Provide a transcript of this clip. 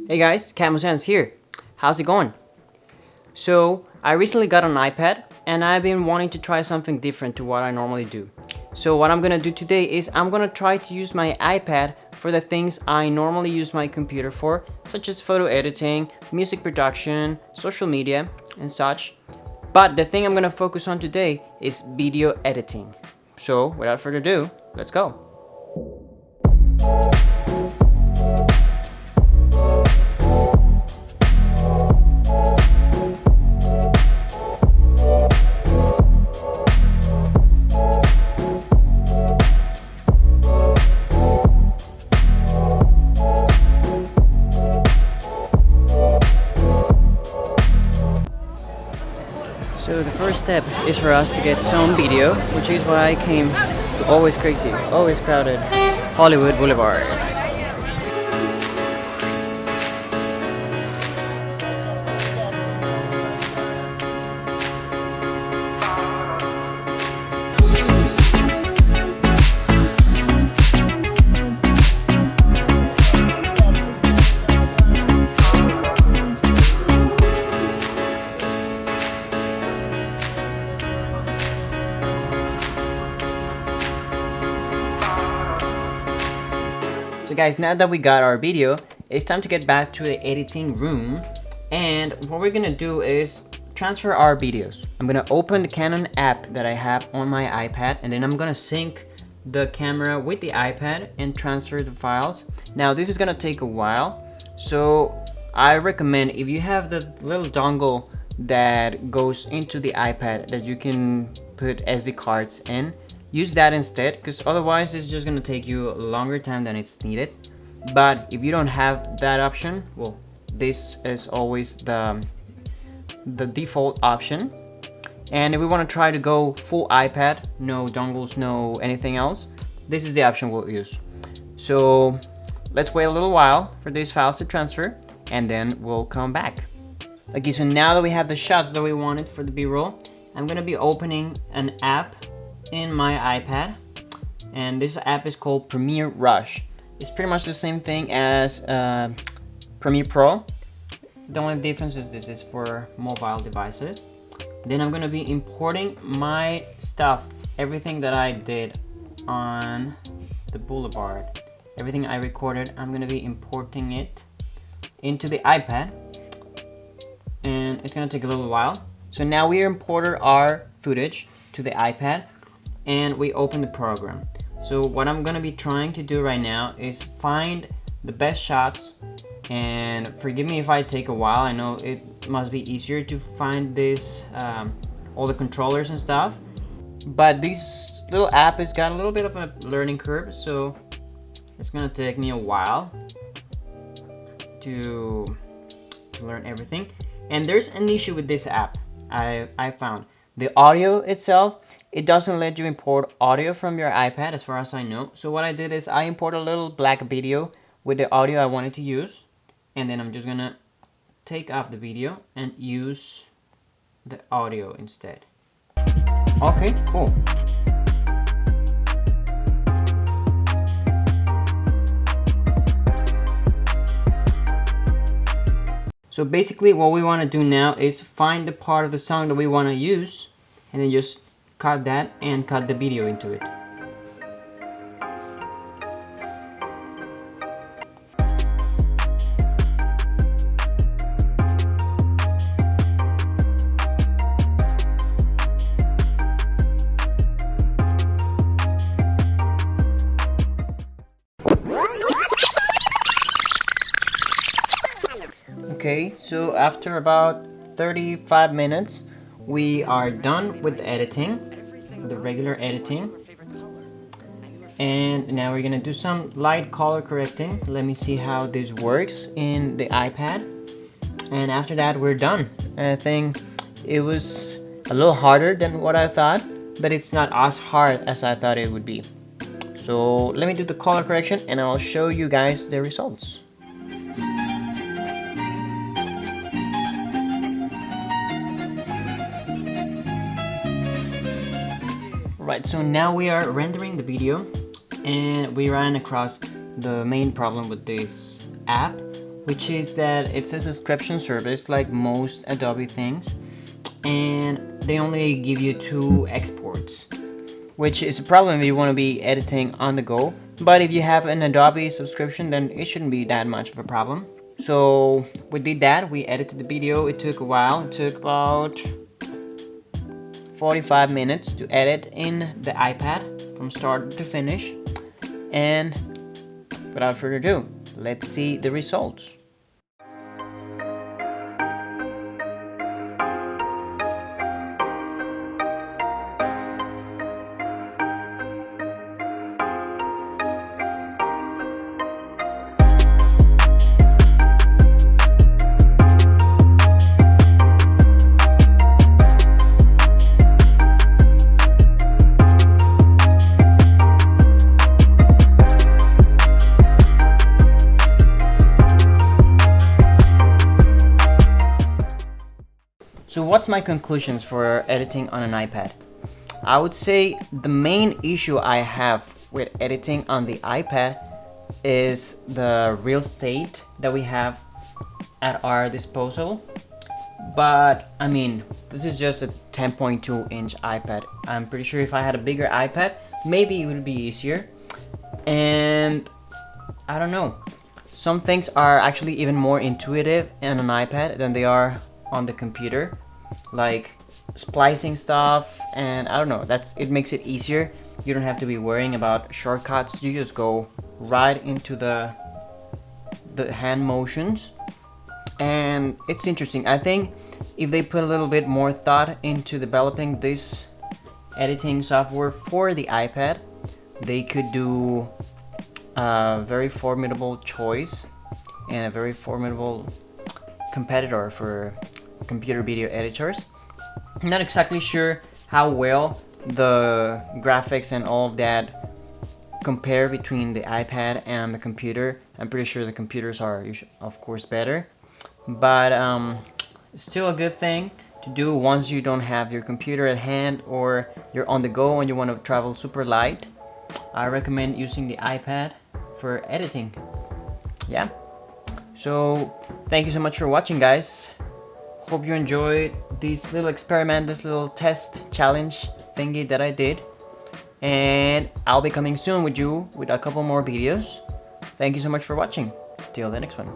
Hey guys, Mousanz here. How's it going? So, I recently got an iPad and I've been wanting to try something different to what I normally do. So what I'm gonna do today is I'm gonna try to use my iPad for the things I normally use my computer for, such as photo editing, music production, social media, and such. But the thing I'm gonna focus on today is video editing. So, without further ado, let's go. So the first step is for us to get some video, which is why I came always crazy, always crowded, Hollywood Boulevard. So guys, now that we got our video, it's time to get back to the editing room. And what we're gonna do is transfer our videos. I'm gonna open the Canon app that I have on my iPad, and then I'm gonna sync the camera with the iPad and transfer the files. Now this is gonna take a while, so I recommend if you have the little dongle that goes into the iPad that you can put SD cards in, use that instead, because otherwise it's just gonna take you a longer time than it's needed. But if you don't have that option, well, this is always the default option. And if we want to try to go full iPad, no dongles, no anything else, this is the option we'll use. So let's wait a little while for these files to transfer, and then we'll come back. Okay, so now that we have the shots that we wanted for the B-roll, I'm gonna be opening an app in my iPad, and this app is called Premiere Rush. It's pretty much the same thing as Premiere Pro. The only difference is this is for mobile devices. Then I'm gonna be importing my stuff, everything that I did on the Boulevard, everything I recorded, I'm gonna be importing it into the iPad, and it's gonna take a little while. So now we imported our footage to the iPad, and we open the program. So what I'm gonna be trying to do right now is find the best shots, and forgive me if I take a while. I know it must be easier to find this, all the controllers and stuff, but this little app has got a little bit of a learning curve, so it's gonna take me a while to learn everything. And there's an issue with this app. I found the audio itself, it doesn't let you import audio from your iPad as far as I know. So what I did is I imported a little black video with the audio I wanted to use, and then I'm just gonna take off the video and use the audio instead. Okay, cool. So basically what we want to do now is find the part of the song that we want to use, and then just cut that and cut the video into it. Okay, so after about 35 minutes, we are done with the editing, the regular editing. And now we're gonna do some light color correcting. Let me see how this works in the iPad. And after that, we're done. I think it was a little harder than what I thought, but it's not as hard as I thought it would be. So let me do the color correction and I'll show you guys the results. Right, so now we are rendering the video, and we ran across the main problem with this app, which is that it's a subscription service like most Adobe things, and they only give you 2 exports, which is a problem if you want to be editing on the go. But if you have an Adobe subscription, then it shouldn't be that much of a problem. So we did that, we edited the video. It took a while, it took about 45 minutes to edit in the iPad from start to finish. And without further ado, let's see the results. So what's my conclusions for editing on an iPad? I would say the main issue I have with editing on the iPad is the real estate that we have at our disposal. But I mean, this is just a 10.2 inch iPad. I'm pretty sure if I had a bigger iPad, maybe it would be easier. And I don't know, some things are actually even more intuitive on an iPad than they are on the computer, like splicing stuff, and I don't know, it makes it easier. You don't have to be worrying about shortcuts. You just go right into the hand motions, and it's interesting. I think if they put a little bit more thought into developing this editing software for the iPad, they could do a very formidable choice and a very formidable competitor for computer video editors. I'm not exactly sure how well the graphics and all of that compare between the iPad and the computer. I'm pretty sure the computers are, of course, better, but it's still a good thing to do once you don't have your computer at hand or you're on the go and you want to travel super light. I recommend using the iPad for editing. Yeah. So thank you so much for watching, guys. Hope you enjoyed this little experiment, this little test challenge thingy that I did. And I'll be coming soon with you with a couple more videos. Thank you so much for watching. Till the next one.